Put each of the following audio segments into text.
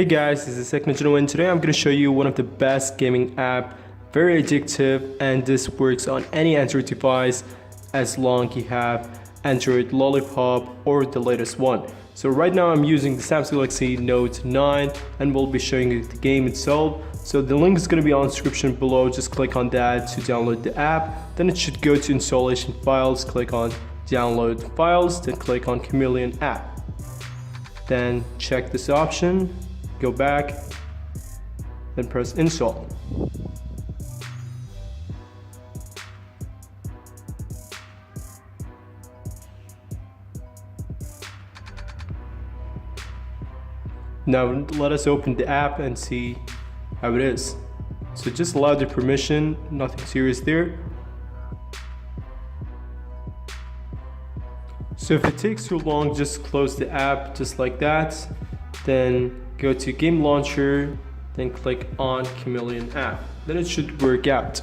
Hey guys, this is Chameleon and today I'm going to show you one of the best gaming app, very addictive, and this works on any Android device as long you have Android Lollipop or the latest one. So right now I'm using the Samsung Galaxy Note 9 and we'll be showing you the game itself. So the link is going to be on the description below, just click on that to download the app. Then it should go to installation files, click on download files, then click on Chameleon app. Then check this option. Go back, then press install. Now let us open the app and see how it is. So just allow the permission, nothing serious there. So if it takes too long, just close the app just like that. Then go to game launcher, then click on Chameleon app. Then it should work out.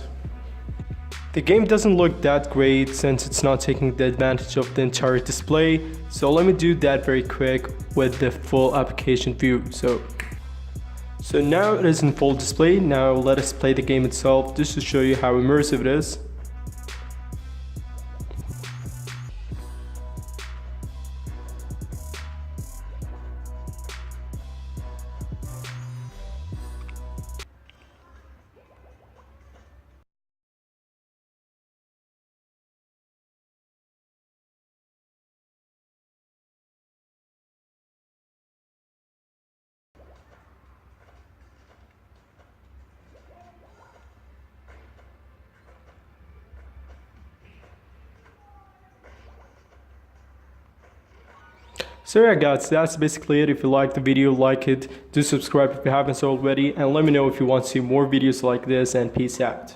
The game doesn't look that great since it's not taking the advantage of the entire display. So let me do that very quick with the full application view. So now it is in full display. Now let us play the game itself just to show you how immersive it is. So yeah guys, that's basically it. If you liked the video, like it, do subscribe if you haven't already, and let me know if you want to see more videos like this, and peace out.